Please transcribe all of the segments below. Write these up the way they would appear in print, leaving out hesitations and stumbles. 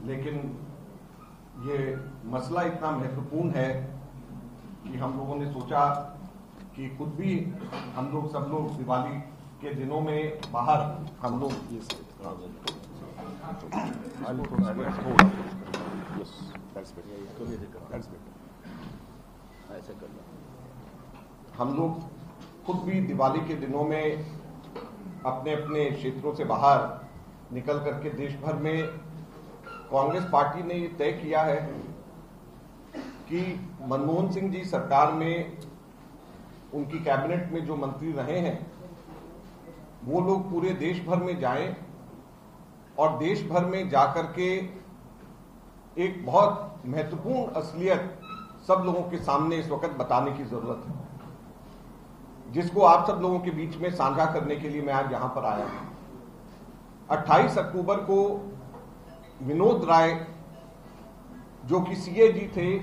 लेकिन ये मसला इतना महत्वपूर्ण है कि हम लोगों ने सोचा कि खुद भी हम लोग सब लोग दिवाली के दिनों में बाहर हम लोग खुद भी दिवाली के दिनों में अपने अपने क्षेत्रों से बाहर निकल करके देश भर में कांग्रेस पार्टी ने ये तय किया है कि मनमोहन सिंह जी सरकार में उनकी कैबिनेट में जो मंत्री रहे हैं वो लोग पूरे देश भर में जाएं और देश भर में जाकर के एक बहुत महत्वपूर्ण असलियत सब लोगों के सामने इस वक्त बताने की जरूरत है, जिसको आप सब लोगों के बीच में साझा करने के लिए मैं आज यहां पर आया हूं। 28 अक्टूबर को विनोद राय जो कि सीएजी थे,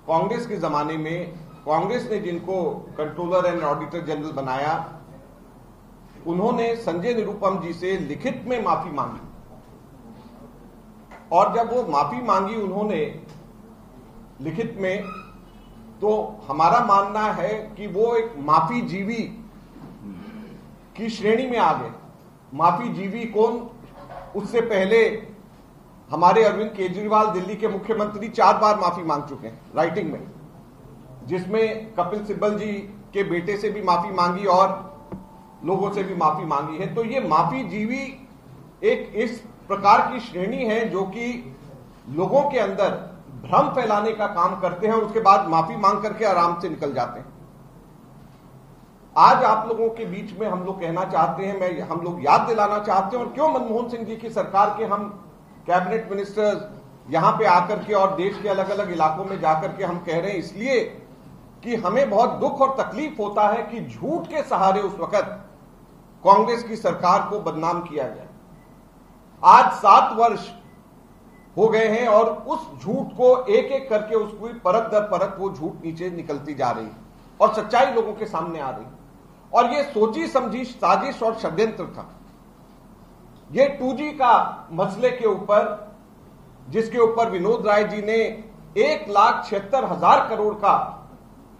कांग्रेस के जमाने में कांग्रेस ने जिनको कंट्रोलर एंड ऑडिटर जनरल बनाया, उन्होंने संजय निरुपम जी से लिखित में माफी मांगी और जब वो माफी मांगी उन्होंने लिखित में, तो हमारा मानना है कि वो एक माफी जीवी की श्रेणी में आ गए। माफी जीवी कौन? उससे पहले हमारे अरविंद केजरीवाल दिल्ली के मुख्यमंत्री 4 बार माफी मांग चुके हैं राइटिंग में, जिसमें कपिल सिब्बल जी के बेटे से भी माफी मांगी और लोगों से भी माफी मांगी है। तो ये माफी जीवी एक इस प्रकार की श्रेणी है जो कि लोगों के अंदर भ्रम फैलाने का काम करते हैं और उसके बाद माफी मांग करके आराम से निकल जाते हैं। आज आप लोगों के बीच में हम लोग कहना चाहते हैं, हम लोग याद दिलाना चाहते हैं, और क्यों मनमोहन सिंह जी की सरकार के हम कैबिनेट मिनिस्टर्स यहां पे आकर के और देश के अलग अलग इलाकों में जाकर के हम कह रहे हैं इसलिए कि हमें बहुत दुख और तकलीफ होता है कि झूठ के सहारे उस वक्त कांग्रेस की सरकार को बदनाम किया गया। आज 7 वर्ष हो गए हैं और उस झूठ को एक एक करके उसको परत दर परत वो झूठ नीचे निकलती जा रही और सच्चाई लोगों के सामने आ रही। और ये सोची समझी साजिश और षड्यंत्र था। ये 2G का मसले के ऊपर, जिसके ऊपर विनोद राय जी ने 1,76,000 करोड़ का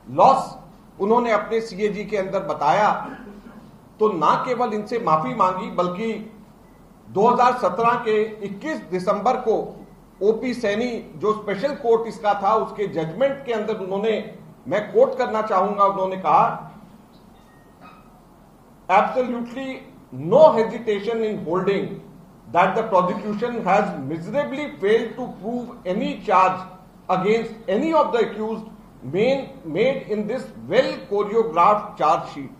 लॉस उन्होंने अपने सीएजी के अंदर बताया, तो ना केवल इनसे माफी मांगी बल्कि 2017 के 21 दिसंबर को ओपी सैनी जो स्पेशल कोर्ट इसका था उसके जजमेंट के अंदर उन्होंने, मैं कोट करना चाहूंगा, उन्होंने कहा absolutely no hesitation in holding that the prosecution has miserably failed to prove any charge against any of the accused made in this well choreographed chargesheet.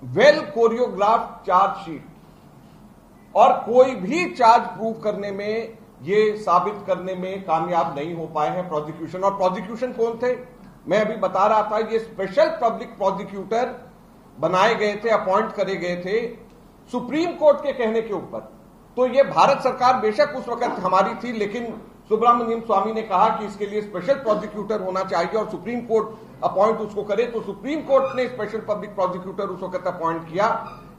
Well choreographed chargesheet, और कोई भी चार्ज प्रूव करने में, ये साबित करने में कामयाब नहीं हो पाए हैं प्रोसिक्यूशन। और प्रोसिक्यूशन कौन थे? मैं अभी बता रहा था, ये स्पेशल पब्लिक प्रोसिक्यूटर बनाए गए थे, अपॉइंट करे गए थे सुप्रीम कोर्ट के कहने के ऊपर। तो ये भारत सरकार बेशक उस वक्त हमारी थी, लेकिन सुब्रमण्यम स्वामी ने कहा कि इसके लिए स्पेशल प्रोसिक्यूटर होना चाहिए और सुप्रीम कोर्ट अपॉइंट उसको करे, तो सुप्रीम कोर्ट ने स्पेशल पब्लिक प्रोसिक्यूटर उस वक्त अपॉइंट किया।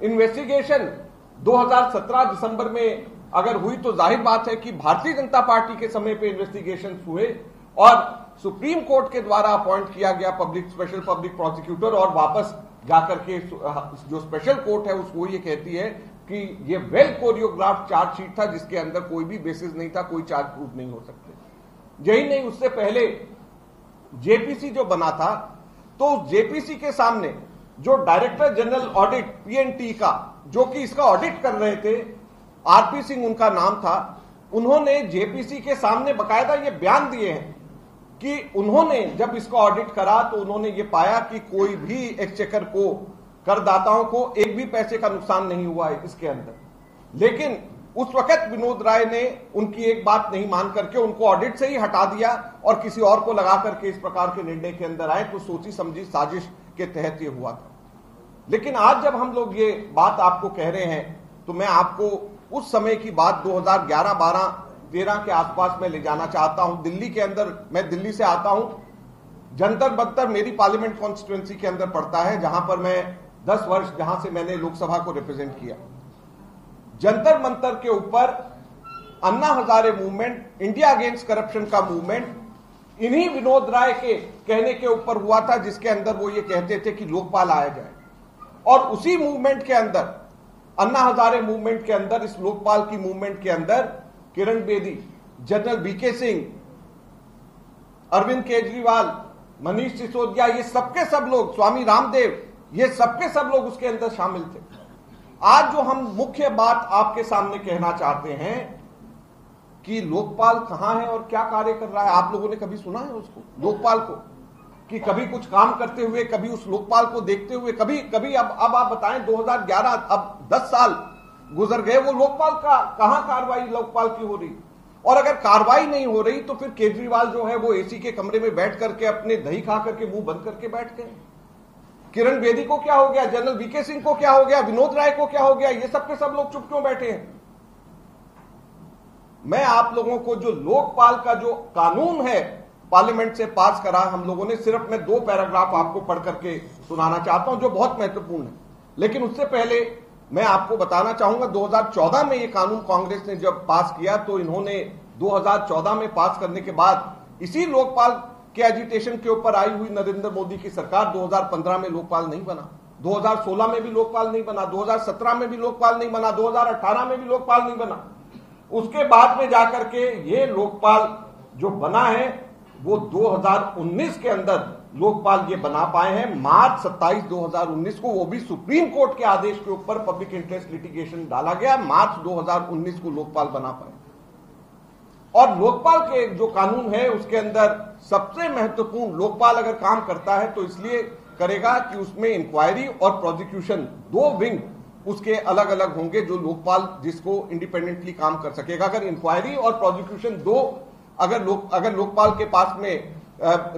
इन्वेस्टिगेशन 2017 दिसंबर में अगर हुई तो जाहिर बात है कि भारतीय जनता पार्टी के समय पे इन्वेस्टिगेशन हुए और सुप्रीम कोर्ट के द्वारा अपॉइंट किया गया स्पेशल पब्लिक प्रोसिक्यूटर, और वापस जाकर के जो स्पेशल कोर्ट है उसको ये कहती है कि ये वेल कोरियोग्राफ्ड चार्जशीट था जिसके अंदर कोई भी बेसिस नहीं था, कोई चार्ज प्रूफ नहीं हो सकते। यही नहीं, उससे पहले जेपीसी जो बना था, तो जेपीसी के सामने जो डायरेक्टर जनरल ऑडिट पीएनटी का, जो कि इसका ऑडिट कर रहे थे, आरपी सिंह उनका नाम था, उन्होंने जेपीसी के सामने बकायदा ये बयान दिए हैं कि उन्होंने जब इसका ऑडिट करा तो उन्होंने ये पाया कि कोई भी एक्सचेकर को, करदाताओं को एक भी पैसे का नुकसान नहीं हुआ है इसके अंदर। लेकिन उस वक्त विनोद राय ने उनकी एक बात नहीं मान करके उनको ऑडिट से ही हटा दिया और किसी और को लगा करके इस प्रकार के निर्णय के अंदर आए, तो सोची समझी साजिश के तहत ये हुआ था। लेकिन आज जब हम लोग ये बात आपको कह रहे हैं, तो मैं आपको उस समय की बात 2011, 12, 13 के आसपास में ले जाना चाहता हूं। दिल्ली के अंदर, मैं दिल्ली से आता हूं, जंतर मंतर मेरी पार्लियामेंट कॉन्स्टिट्यूएंसी के अंदर पड़ता है, जहां पर मैं 10 वर्ष जहां से मैंने लोकसभा को रिप्रेजेंट किया। जंतर मंतर के ऊपर Anna Hazare movement, India against corruption का मूवमेंट इन्हीं विनोद राय के कहने के ऊपर हुआ था, जिसके अंदर वो ये कहते थे कि लोकपाल आया जाए। और उसी मूवमेंट के अंदर, अन्ना हजारे मूवमेंट के अंदर, इस लोकपाल की मूवमेंट के अंदर किरण बेदी, जनरल बीके सिंह, अरविंद केजरीवाल, मनीष सिसोदिया, ये सबके सब लोग, स्वामी रामदेव, ये सबके सब लोग उसके अंदर शामिल थे। आज जो हम मुख्य बात आपके सामने कहना चाहते हैं कि लोकपाल कहां है और क्या कार्य कर रहा है, आप लोगों ने कभी सुना है उसको, लोकपाल को, कि कभी कुछ काम करते हुए, कभी उस लोकपाल को देखते हुए, कभी अब आप बताएं 2011, अब 10 साल गुजर गए, वो लोकपाल का कहां कार्रवाई लोकपाल की हो रही? और अगर कार्रवाई नहीं हो रही तो फिर केजरीवाल जो है वो एसी के कमरे में बैठ करके अपने दही खा करके मुंह बंद करके बैठ गए। किरण बेदी को क्या हो गया, जनरल वीके सिंह को क्या हो गया, विनोद राय को क्या हो गया, ये सब के सब लोग चुप क्यों बैठे हैं? मैं आप लोगों को जो लोकपाल का जो कानून है पार्लियामेंट से पास करा हम लोगों ने, सिर्फ मैं 2 पैराग्राफ आपको पढ़ करके सुनाना चाहता हूं जो बहुत महत्वपूर्ण है। लेकिन उससे पहले मैं आपको बताना चाहूंगा 2014 में ये कानून कांग्रेस ने जब पास किया तो इन्होंने 2014 में पास करने के बाद इसी लोकपाल के एजिटेशन के ऊपर आई हुई नरेंद्र मोदी की सरकार 2015 में लोकपाल नहीं बना, 2016 में भी लोकपाल नहीं बना, 2017 में भी लोकपाल नहीं बना, 2018 में भी लोकपाल नहीं बना। उसके बाद में जाकर के ये लोकपाल जो बना है वो 2019 के अंदर लोकपाल ये बना पाए हैं। मार्च 27, 2019 को, वो भी सुप्रीम कोर्ट के आदेश के ऊपर पब्लिक इंटरेस्ट लिटिगेशन डाला गया, मार्च 2019 को लोकपाल बना पाए। और लोकपाल के जो कानून है उसके अंदर सबसे महत्वपूर्ण, लोकपाल अगर काम करता है तो इसलिए करेगा कि उसमें इंक्वायरी और प्रोसिक्यूशन 2 विंग उसके अलग अलग होंगे, जो लोकपाल जिसको इंडिपेंडेंटली काम कर सकेगा। अगर इंक्वायरी और प्रोसिक्यूशन 2 अगर लोकपाल के पास में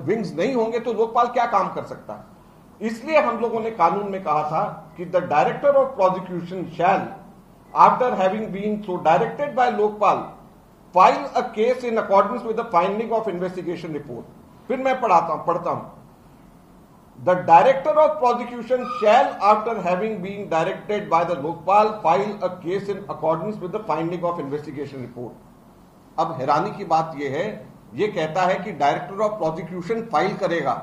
विंग्स नहीं होंगे तो लोकपाल क्या काम कर सकता है? इसलिए हम लोगों ने कानून में कहा था कि the director of prosecution shall, after having been so directed by Lokpal, file a case in accordance with the finding of investigation report. फिर मैं पढ़ता हूं The director of prosecution shall, after having been directed by the Lokpal, file a case in accordance with the finding of investigation report. अब हैरानी की बात यह है, ये कहता है कि डायरेक्टर ऑफ प्रोसिक्यूशन फाइल करेगा,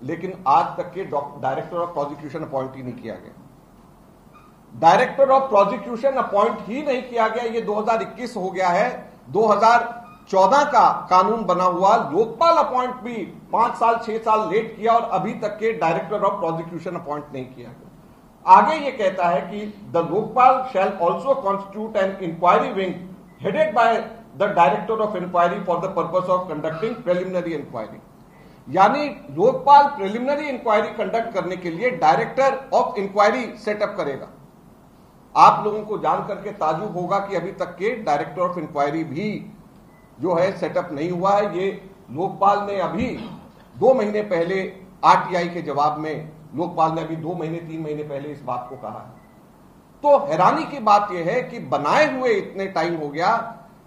लेकिन आज तक के डायरेक्टर ऑफ प्रोसिक्यूशन अपॉइंट ही नहीं किया गया। डायरेक्टर ऑफ प्रोसिक्यूशन अपॉइंट ही नहीं किया गया, ये 2021 हो गया है। 2014 का कानून बना हुआ, लोकपाल अपॉइंट भी 5 साल 6 साल लेट किया और अभी तक के डायरेक्टर ऑफ प्रोसिक्यूशन अपॉइंट नहीं किया गया। आगे ये कहता है कि the Lokpal shall also constitute an inquiry wing headed by the director of inquiry for the purpose of conducting preliminary inquiry. यानी लोकपाल प्रिलिमिनरी इंक्वायरी कंडक्ट करने के लिए डायरेक्टर ऑफ इंक्वायरी सेटअप करेगा। आप लोगों को जान करके ताजुब होगा कि अभी तक के डायरेक्टर ऑफ इंक्वायरी भी जो है सेटअप नहीं हुआ है। ये लोकपाल ने अभी 2 महीने पहले आरटीआई के जवाब में लोकपाल ने अभी 2 महीने 3 महीने पहले इस बात को कहा है। तो हैरानी की बात यह है कि बनाए हुए इतने टाइम हो गया,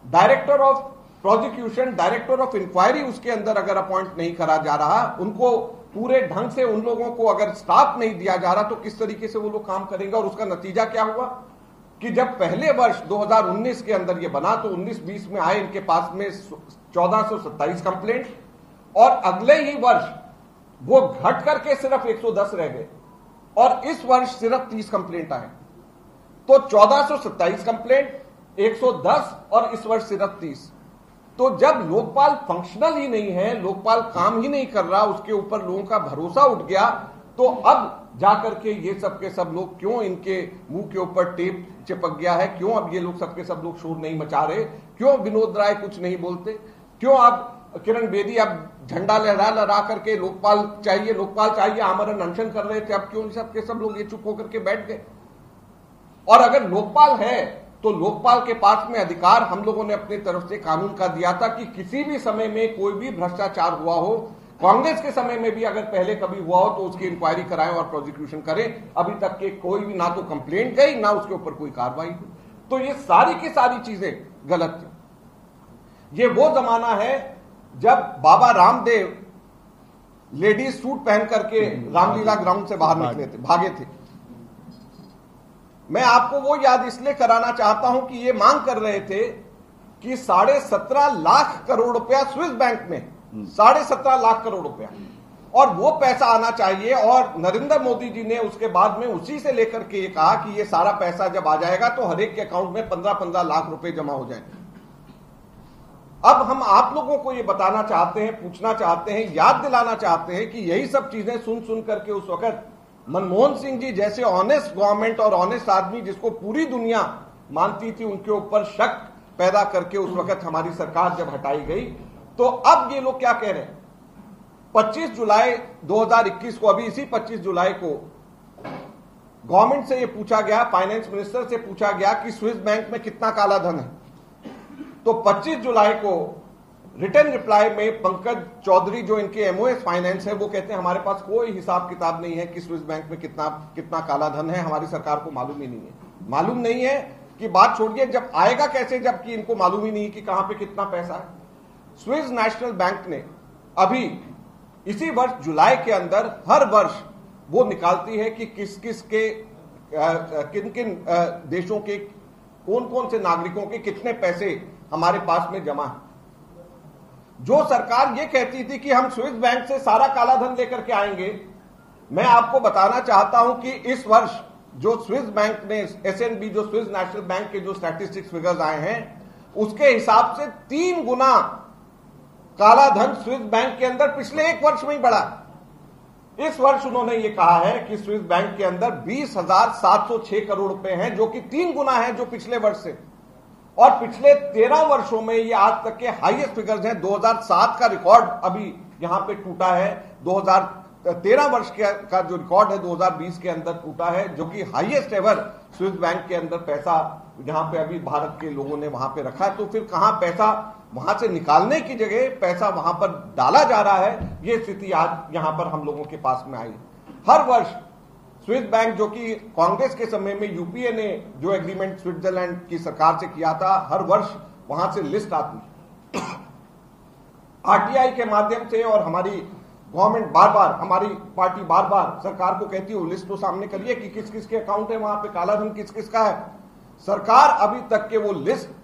director of prosecution, director of inquiry उसके अंदर अगर अपॉइंट नहीं करा जा रहा, उनको पूरे ढंग से उन लोगों को अगर स्टाफ नहीं दिया जा रहा तो किस तरीके से वो लोग काम करेंगे। और उसका नतीजा क्या हुआ कि जब पहले वर्ष 2019 के अंदर ये बना तो 19-20 में आए इनके पास में 1427 कंप्लेंट और अगले ही वर्ष वो घट करके सिर्फ 110 रह गए और इस वर्ष सिर्फ 30 कंप्लेंट आए। तो 1427 कंप्लेंट, 110 और इस वर्ष सिर्फ 30। तो जब लोकपाल फंक्शनल ही नहीं है, लोकपाल काम ही नहीं कर रहा, उसके ऊपर लोगों का भरोसा उठ गया, तो अब जाकर के ये सब के सब लोग क्यों इनके मुंह के ऊपर टेप चिपक गया है, क्यों अब ये लोग सबके सब लोग शोर नहीं मचा रहे, क्यों विनोद राय कुछ नहीं बोलते, क्यों अब किरण बेदी अब झंडा लहरा करके लोकपाल चाहिए आमरण अनशन कर रहे थे, अब क्यों सबके सब लोग ये चुप होकर के बैठ गए। और अगर लोकपाल है तो लोकपाल के पास में अधिकार हम लोगों ने अपनी तरफ से कानून का दिया था कि किसी भी समय में कोई भी भ्रष्टाचार हुआ हो, कांग्रेस के समय में भी अगर पहले कभी हुआ हो तो उसकी इंक्वायरी कराएं और प्रोसिक्यूशन करें। अभी तक के कोई भी ना तो कंप्लेंट गई ना उसके ऊपर कोई कार्रवाई हुई। तो ये सारी की सारी चीजें गलत थी। ये वो जमाना है जब बाबा रामदेव लेडीज सूट पहन करके रामलीला ग्राउंड से बाहर निकले थे, भागे थे। मैं आपको वो याद इसलिए कराना चाहता हूं कि ये मांग कर रहे थे कि 17.5 लाख करोड़ रुपया स्विस बैंक में, 17.5 लाख करोड़ रुपया, और वो पैसा आना चाहिए। और नरेंद्र मोदी जी ने उसके बाद में उसी से लेकर के ये कहा कि ये सारा पैसा जब आ जाएगा तो हर एक के अकाउंट में 15-15 लाख रुपए जमा हो जाएंगे। अब हम आप लोगों को ये बताना चाहते हैं, पूछना चाहते हैं, याद दिलाना चाहते हैं कि यही सब चीजें सुन सुन करके उस वक्त मनमोहन सिंह जी जैसे ऑनेस्ट गवर्नमेंट और ऑनेस्ट आदमी जिसको पूरी दुनिया मानती थी, उनके ऊपर शक पैदा करके उस वक्त हमारी सरकार जब हटाई गई, तो अब ये लोग क्या कह रहे हैं? 25 जुलाई 2021 को, अभी इसी 25 जुलाई को गवर्नमेंट से ये पूछा गया, फाइनेंस मिनिस्टर से पूछा गया कि स्विस बैंक में कितना काला धन है। तो 25 जुलाई को रिटर्न रिप्लाई में पंकज चौधरी जो इनके एमओएस फाइनेंस है, वो कहते हैं हमारे पास कोई हिसाब किताब नहीं है कि स्विस बैंक में कितना काला धन है, हमारी सरकार को मालूम ही नहीं है। मालूम नहीं है कि बात छोड़िए, जब आएगा कैसे, जबकि इनको मालूम ही नहीं कि कहां पे कितना पैसा है। स्विस नेशनल बैंक ने अभी इसी वर्ष जुलाई के अंदर हर वर्ष वो निकालती है कि किस किस के किन किन देशों के कौन कौन से नागरिकों के कितने पैसे हमारे पास में जमा है। जो सरकार ये कहती थी कि हम स्विस बैंक से सारा काला धन लेकर के आएंगे, मैं आपको बताना चाहता हूं कि इस वर्ष जो स्विस बैंक ने एसएनबी, जो स्विस नेशनल बैंक के जो स्टैटिस्टिक्स फिगर्स आए हैं, उसके हिसाब से 3 गुना काला धन स्विस बैंक के अंदर पिछले 1 वर्ष में ही बढ़ा। इस वर्ष उन्होंने ये कहा है कि स्विस बैंक के अंदर 20,706 करोड़ रुपए हैं, जो कि 3 गुना है जो पिछले वर्ष से। और पिछले 13 वर्षों में ये आज तक के हाईएस्ट फिगर्स हैं। 2007 का रिकॉर्ड अभी यहां पे टूटा है, 2013 वर्ष का जो रिकॉर्ड है 2020 के अंदर टूटा है, जो कि हाईएस्ट एवर स्विस बैंक के अंदर पैसा जहां पे अभी भारत के लोगों ने वहां पे रखा है। तो फिर कहां पैसा वहां से निकालने की जगह पैसा वहां पर डाला जा रहा है, ये स्थिति आज यहां पर हम लोगों के पास में आई। हर वर्ष स्विस बैंक, जो कि कांग्रेस के समय में यूपीए ने जो एग्रीमेंट स्विट्जरलैंड की सरकार से किया था, हर वर्ष वहां से लिस्ट आती आरटीआई के माध्यम से, और हमारी गवर्नमेंट बार बार, हमारी पार्टी बार बार सरकार को कहती है वो लिस्ट तो सामने करिए कि किस किस के अकाउंट है वहां पे काला धन, किस किस का है। सरकार अभी तक के वो लिस्ट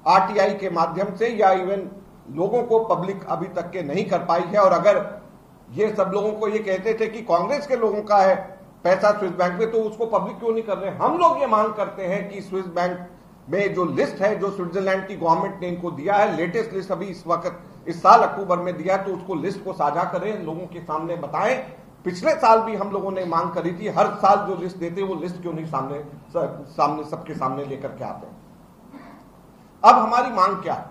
आरटीआई के माध्यम से या इवन लोगों को पब्लिक अभी तक के नहीं कर पाई है। और अगर ये सब लोगों को ये कहते थे कि कांग्रेस के लोगों का है पैसा स्विस बैंक में, तो उसको पब्लिक क्यों नहीं कर रहे? हम लोग ये मांग करते हैं कि स्विस बैंक में जो लिस्ट है, जो स्विट्जरलैंड की गवर्नमेंट ने इनको दिया है, लेटेस्ट लिस्ट अभी इस वक्त इस साल अक्टूबर में दिया, तो उसको लिस्ट को साझा करें, लोगों के सामने बताएं। पिछले साल भी हम लोगों ने मांग करी थी, हर साल जो लिस्ट देते वो लिस्ट क्यों नहीं सामने सबके सामने लेकर के आते हैं। अब हमारी मांग क्या है?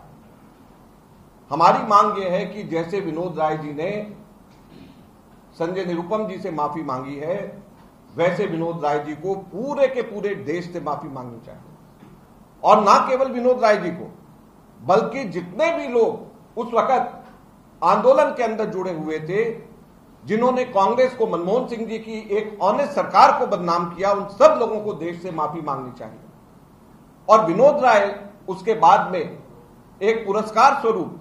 हमारी मांग यह है कि जैसे विनोद राय जी ने संजय निरुपम जी से माफी मांगी है, वैसे विनोद राय जी को पूरे के पूरे देश से माफी मांगनी चाहिए। और ना केवल विनोद राय जी को, बल्कि जितने भी लोग उस वक्त आंदोलन के अंदर जुड़े हुए थे, जिन्होंने कांग्रेस को, मनमोहन सिंह जी की एक ऑनेस्ट सरकार को बदनाम किया, उन सब लोगों को देश से माफी मांगनी चाहिए। और विनोद राय उसके बाद में एक पुरस्कार स्वरूप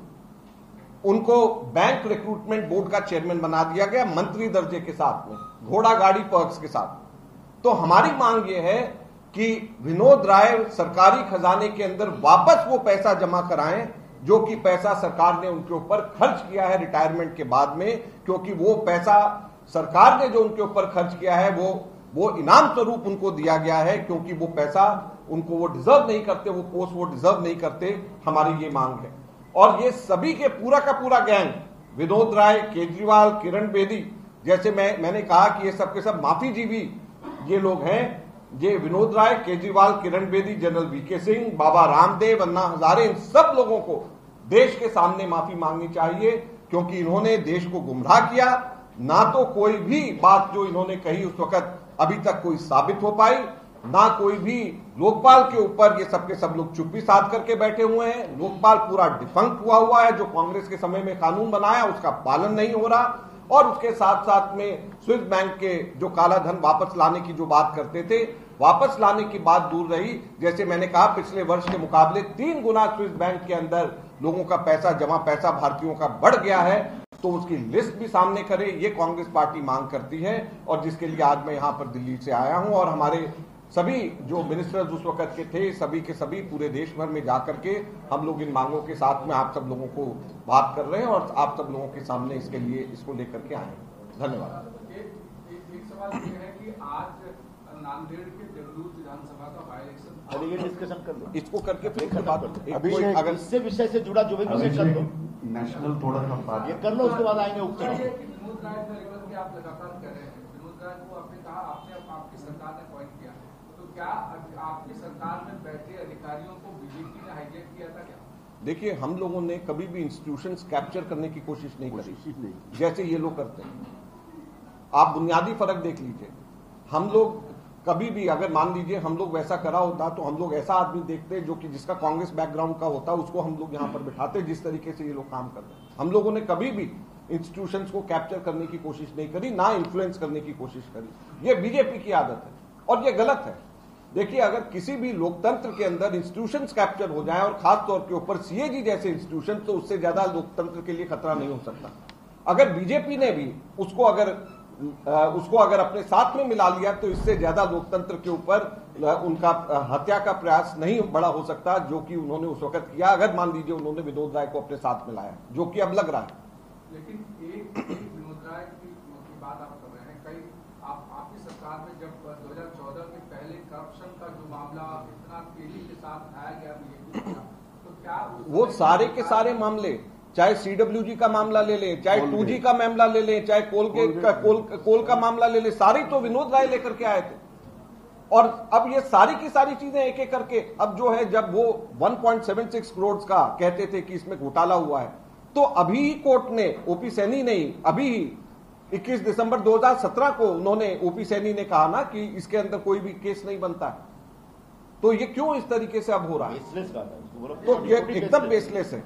उनको बैंक रिक्रूटमेंट बोर्ड का चेयरमैन बना दिया गया, मंत्री दर्जे के साथ में, घोड़ा गाड़ी पर्क्स के साथ। तो हमारी मांग यह है कि विनोद राय सरकारी खजाने के अंदर वापस वो पैसा जमा कराएं जो कि पैसा सरकार ने उनके ऊपर खर्च किया है रिटायरमेंट के बाद में, क्योंकि वो पैसा सरकार ने जो उनके ऊपर खर्च किया है वो इनाम स्वरूप उनको दिया गया है, क्योंकि वो पैसा उनको वो डिजर्व नहीं करते, वो पोस्ट वो डिजर्व नहीं करते। हमारी ये मांग है। और ये सभी के पूरा का पूरा गैंग, विनोद राय, केजरीवाल, किरण बेदी, जैसे मैंने कहा कि ये सब के सब माफीजीवी ये लोग हैं। ये विनोद राय, केजरीवाल, किरण बेदी, जनरल वीके सिंह, बाबा रामदेव, अन्ना हजारे, इन सब लोगों को देश के सामने माफी मांगनी चाहिए, क्योंकि इन्होंने देश को गुमराह किया। ना तो कोई भी बात जो इन्होंने कही उस वक्त अभी तक कोई साबित हो पाई, ना कोई भी लोकपाल के ऊपर, ये सबके सब लोग चुप्पी साध करके बैठे हुए हैं। लोकपाल पूरा डिफंक्ट हुआ है, जो कांग्रेस के समय में कानून बनाया उसका पालन नहीं हो रहा। और उसके साथ साथ में स्विस बैंक के जो काला धन वापस लाने की जो बात करते थे, वापस लाने की बात दूर रही। जैसे मैंने कहा, पिछले वर्ष के मुकाबले 3 गुना स्विस बैंक के अंदर लोगों का पैसा, जमा पैसा भारतीयों का बढ़ गया है। तो उसकी लिस्ट भी सामने करे, ये कांग्रेस पार्टी मांग करती है, और जिसके लिए आज मैं यहां पर दिल्ली से आया हूं। और हमारे सभी जो मिनिस्टर्स उस वक्त के थे, सभी के सभी पूरे देश भर में जाकर के हम लोग इन मांगों के साथ में आप सब लोगों को बात कर रहे हैं और आप सब लोगों के सामने इसके लिए इसको लेकर के आए हैं। धन्यवाद। एक सवाल ये है कि आज नांदेड़ के देवलूर विधानसभा का बाई इलेक्शन, अरे ये डिस्कशन कर लो, इसको करके फिर बात अगर इससे विषय से जुड़ा जो भी विषय कर लो, नेशनल थोड़ा सा बात ये कर लो, उसके बाद आएंगे उपचुनाव। विनोद राय का लेवल की आप लगातार कर रहे हैं। विनोद राय को आपने कहा आपकी सरकार ने अपॉइंट किया, तो क्या आपकी सरकार में बैठे अधिकारियों को बीजेपी ने हाईजैक किया था क्या? देखिए, हम लोगों ने कभी भी इंस्टीट्यूशंस कैप्चर करने की कोशिश नहीं करी जैसे ये लोग करते हैं। आप बुनियादी फर्क देख लीजिए। हम लोग कभी भी अगर मान लीजिए हम लोग वैसा करा होता तो हम लोग ऐसा आदमी देखते जो कि जिसका कांग्रेस बैकग्राउंड का होता, उसको हम लोग यहां पर बिठाते जिस तरीके से ये लोग काम कर रहे हैं। हम लोगों ने कभी भी इंस्टीट्यूशंस को कैप्चर करने की कोशिश नहीं करी, ना इन्फ्लुएंस करने की कोशिश करी। ये बीजेपी की आदत है और ये गलत है। देखिए, अगर किसी भी लोकतंत्र के अंदर इंस्टीट्यूशंस कैप्चर हो जाए और खास तौर के ऊपर सीएजी जैसे इंस्टीट्यूशन, तो उससे ज्यादा लोकतंत्र के लिए खतरा नहीं हो सकता। अगर बीजेपी ने भी उसको अगर अपने साथ में मिला लिया तो इससे ज्यादा लोकतंत्र के ऊपर उनका हत्या का प्रयास नहीं बड़ा हो सकता, जो कि उन्होंने उस वक्त किया। अगर मान लीजिए उन्होंने विनोद राय को अपने साथ में लाया, जो कि अब लग रहा है। लेकिन एक विनोद राय की बात आप कर रहे हैं, कई आपकी सरकार में जब 2014 के पहले करप्शन का जो मामला इतना तेजी के साथ आया गया बीजेपी का, तो क्या वो सारे के सारे मामले, चाहे सीडब्ल्यूजी का मामला ले लें, चाहे 2G का मामला ले लें, चाहे कोल का मामला ले लें, सारी तो विनोद राय लेकर के आए थे। और अब ये सारी की सारी चीजें एक एक करके अब जो है, जब वो 1.76 करोड़ का कहते थे कि इसमें घोटाला हुआ है, तो अभी कोर्ट ने, ओपी सैनी ने अभी 21 दिसंबर 2017 को उन्होंने, ओपी सैनी ने कहा ना कि इसके अंदर कोई भी केस नहीं बनता है। तो ये क्यों इस तरीके से अब हो रहा है? तो ये एकदम बेसलेस है।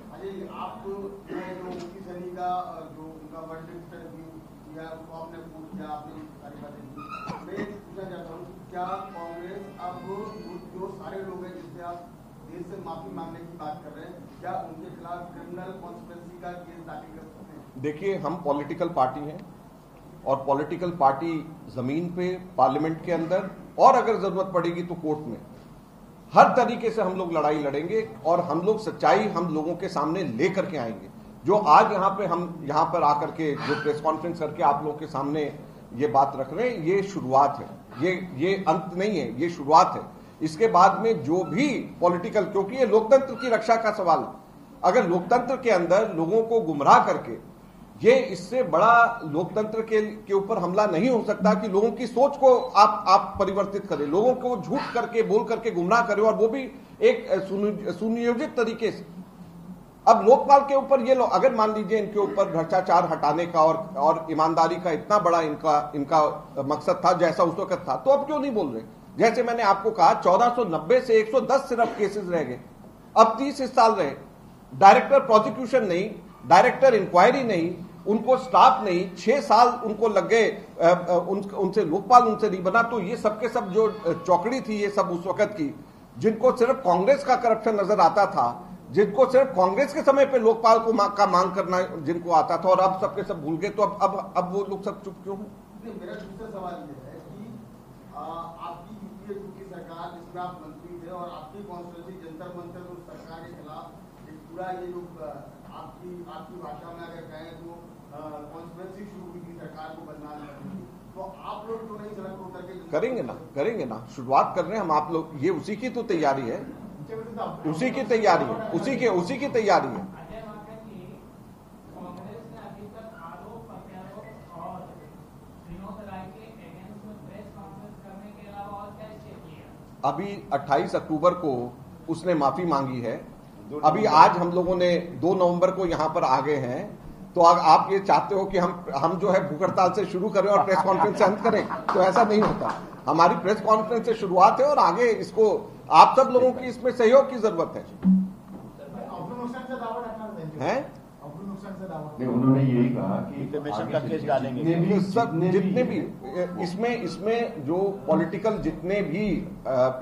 आप जो ओपी सैनी का जो उनका वर्डिक्ट दिया, उसको आपने पूछ किया, आपने सारी बातें की। मैं पूछना चाहता हूँ, क्या कांग्रेस अब जो सारे लोग हैं जिससे आप देश से माफी मांगने की बात कर रहे हैं, क्या उनके खिलाफ क्रिमिनल कॉन्स्पिरेसी का केस दाखिल कर सकते हैं? देखिए, हम पॉलिटिकल पार्टी हैं और पॉलिटिकल पार्टी जमीन पे, पार्लियामेंट के अंदर, और अगर जरूरत पड़ेगी तो कोर्ट में, हर तरीके से हम लोग लड़ाई लड़ेंगे और हम लोग सच्चाई हम लोगों के सामने लेकर के आएंगे। जो आज हम यहाँ पर आकर के जो प्रेस कॉन्फ्रेंस करके आप लोगों के सामने ये बात रख रहे हैं, ये शुरुआत है, ये अंत नहीं है, ये शुरुआत है। इसके बाद में जो भी पॉलिटिकल, क्योंकि ये लोकतंत्र की रक्षा का सवाल है। अगर लोकतंत्र के अंदर लोगों को गुमराह करके, ये इससे बड़ा लोकतंत्र के ऊपर हमला नहीं हो सकता कि लोगों की सोच को आप परिवर्तित करें, लोगों को झूठ करके, बोल करके गुमराह करें, और वो भी एक सुनियोजित तरीके से। अब लोकपाल के ऊपर ये लोग, अगर मान लीजिए इनके ऊपर भ्रष्टाचार हटाने का और ईमानदारी का इतना बड़ा इनका मकसद था जैसा उस वक्त था, तो अब क्यों नहीं बोल रहे? जैसे मैंने आपको कहा, 1490 से 110 सिर्फ केसेस रह गए, अब 30 इस साल रहे। डायरेक्टर प्रोसिक्यूशन नहीं, डायरेक्टर इंक्वायरी नहीं, उनको स्टाफ नहीं, 6 साल उनको लग गए, उनसे लोकपाल उनसे नहीं बना। तो ये सबके सब जो चौकड़ी थी, ये सब उस वक्त की, जिनको सिर्फ कांग्रेस का करप्शन नजर आता था, जिनको सिर्फ कांग्रेस के समय पे लोकपाल को का मांग करना जिनको आता था, और अब सबके सब भूल गए। तो अब वो लोग सब चुप क्यों हैं? मेरा दूसरा सवाल ये है कि आपकी यूपीए की सरकार, जिसमें आप मंत्री थे, और आपकी कॉन्स्टिट्यूंसी जंतर मंतर उस सरकार के खिलाफ एक पूरा ये जो आपकी भाषा में अगर कहें तो कॉन्स्पिरेसी शुरू हुई थी सरकार को बदनाम करने की, तो आप लोग तो नहीं सड़क को उतर के करेंगे ना, शुरुआत कर रहे हैं हम। आप लोग, ये उसी की तो तैयारी है, उसी की तैयारी है, उसी की तैयारी है। अभी 28 अक्टूबर को उसने माफी मांगी है। अभी आज हम लोगों ने 2 नवंबर को यहां पर आ गए हैं। तो आप ये चाहते हो कि हम जो है भूख हड़ताल से शुरू करें और प्रेस कॉन्फ्रेंस से अंत करें? तो ऐसा नहीं होता। हमारी प्रेस कॉन्फ्रेंस से शुरुआत है और आगे इसको आप सब लोगों की इसमें सहयोग की जरूरत है। उन्होंने यही कहा कि डिफेमेशन का केस डालेंगे। जितने भी इसमें जो पॉलिटिकल जितने भी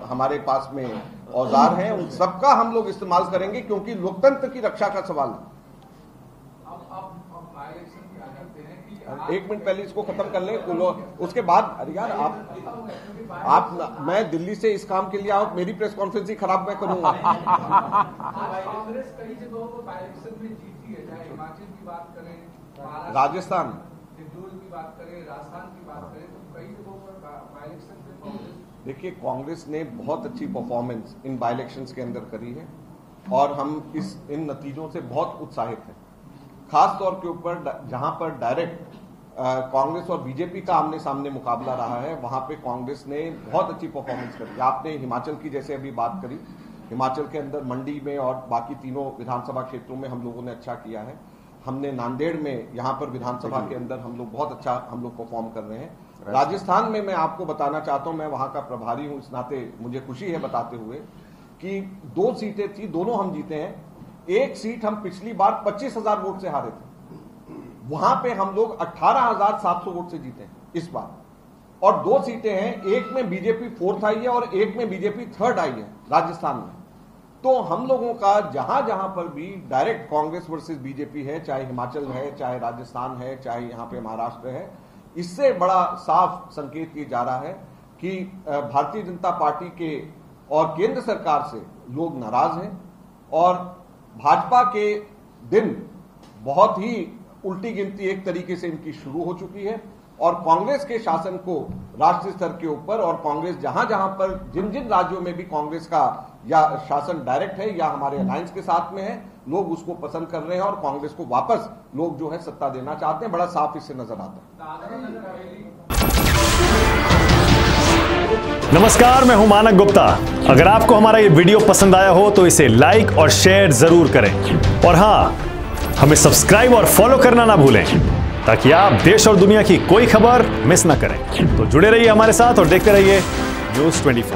हमारे पास में औजार हैं, उन सबका हम लोग इस्तेमाल करेंगे, क्योंकि लोकतंत्र की रक्षा का सवाल है। अब बाई इलेक्शन की आ जाते हैं कि एक मिनट पहले इसको खत्म कर लें, उसके बाद। अरे यार मैं दिल्ली से इस काम के लिए आऊं, मेरी प्रेस कॉन्फ्रेंस ही खराब मैं करूंगा। कांग्रेस कई जगहों पर बाई इलेक्शन में जीती है, चाहे हिमाचल की बात करें, राजस्थान, हिंदुल की बात करें, राजस्थान की बात करें, तो कई जगहों पर बाई इलेक्शन में कांग्रेस। देखिए, कांग्रेस ने बहुत अच्छी परफॉर्मेंस इन बाई इलेक्शंस के अंदर करी है और हम इन नतीजों से बहुत उत्साहित हैं। खास तौर के ऊपर जहां पर डायरेक्ट कांग्रेस और बीजेपी का आमने सामने मुकाबला रहा है, वहां पे कांग्रेस ने बहुत अच्छी परफॉर्मेंस करी। आपने हिमाचल की जैसे अभी बात करी, हिमाचल के अंदर मंडी में और बाकी तीनों विधानसभा क्षेत्रों में हम लोगों ने अच्छा किया है। हमने नांदेड़ में यहाँ पर विधानसभा के अंदर हम लोग बहुत अच्छा परफॉर्म कर रहे हैं। राजस्थान में मैं आपको बताना चाहता हूं, मैं वहां का प्रभारी हूं, इस नाते मुझे खुशी है बताते हुए कि 2 सीटें थी, दोनों हम जीते हैं। एक सीट हम पिछली बार 25,000 वोट से हारे थे, वहां पे हम लोग 18,700 वोट से जीते हैं इस बार। और 2 सीटें हैं, एक में बीजेपी 4th आई है और एक में बीजेपी 3rd आई है राजस्थान में। तो हम लोगों का जहां जहां पर भी डायरेक्ट कांग्रेस वर्सेस बीजेपी है, चाहे हिमाचल है, चाहे राजस्थान है, चाहे यहां पे महाराष्ट्र है, इससे बड़ा साफ संकेत ये जा रहा है कि भारतीय जनता पार्टी के और केंद्र सरकार से लोग नाराज हैं और भाजपा के दिन बहुत ही उल्टी गिनती एक तरीके से इनकी शुरू हो चुकी है और कांग्रेस के शासन को राष्ट्रीय स्तर के ऊपर और कांग्रेस जहां जहां पर जिन जिन राज्यों में भी कांग्रेस का या शासन डायरेक्ट है या हमारे अलायंस के साथ में है, लोग उसको पसंद कर रहे हैं और कांग्रेस को वापस लोग जो है सत्ता देना चाहते हैं। बड़ा साफ इससे नजर आता है। नमस्कार, मैं हूं मानक गुप्ता। अगर आपको हमारा ये वीडियो पसंद आया हो तो इसे लाइक और शेयर जरूर करें और हां, हमें सब्सक्राइब और फॉलो करना ना भूलें ताकि आप देश और दुनिया की कोई खबर मिस ना करें। तो जुड़े रहिए हमारे साथ और देखते रहिए News 24।